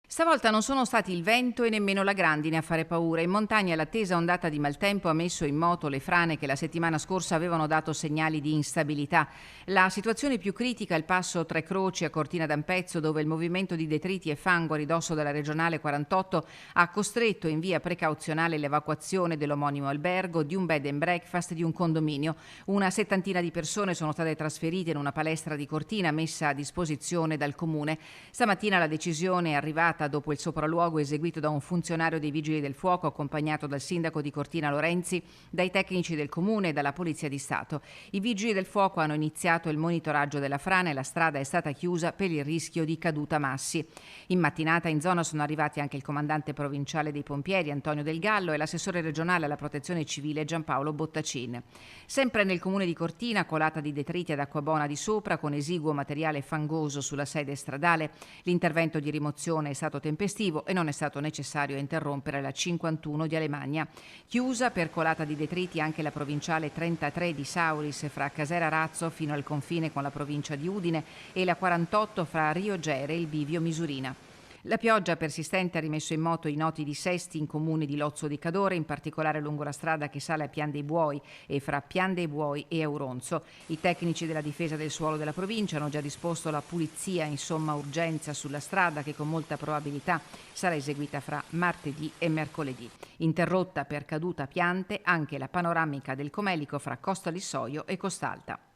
Stavolta non sono stati il vento e nemmeno la grandine a fare paura. In montagna l'attesa ondata di maltempo ha messo in moto le frane che la settimana scorsa avevano dato segnali di instabilità. La situazione più critica è il passo Tre Croci a Cortina d'Ampezzo, dove il movimento di detriti e fango a ridosso della regionale 48 ha costretto in via precauzionale l'evacuazione dell'omonimo albergo, di un bed and breakfast e di un condominio. Una settantina di persone sono state trasferite in una palestra di Cortina messa a disposizione dal comune. Stamattina la decisione è arrivata dopo il sopralluogo eseguito da un funzionario dei Vigili del Fuoco accompagnato dal sindaco di Cortina Lorenzi, dai tecnici del comune e dalla Polizia di Stato. I Vigili del Fuoco hanno iniziato il monitoraggio della frana e la strada è stata chiusa per il rischio di caduta massi. In mattinata in zona sono arrivati anche il comandante provinciale dei pompieri Antonio Del Gallo e l'assessore regionale alla protezione civile Giampaolo Bottacin. Sempre nel comune di Cortina, colata di detriti ad Acquabona di Sopra con esiguo materiale fangoso sulla sede stradale. L'intervento di rimozione è stato tempestivo e non è stato necessario interrompere la 51 di Alemagna. Chiusa per colata di detriti anche la provinciale 33 di Sauris fra Casera Razzo fino al confine con la provincia di Udine e la 48 fra Rio Gere e il bivio Misurina. La pioggia persistente ha rimesso in moto i noti dissesti in comuni di Lozzo di Cadore, in particolare lungo la strada che sale a Pian dei Buoi e fra Pian dei Buoi e Auronzo. I tecnici della difesa del suolo della provincia hanno già disposto la pulizia in somma urgenza sulla strada che con molta probabilità sarà eseguita fra martedì e mercoledì. Interrotta per caduta piante anche la panoramica del Comelico fra Costa Lissoio e Costalta.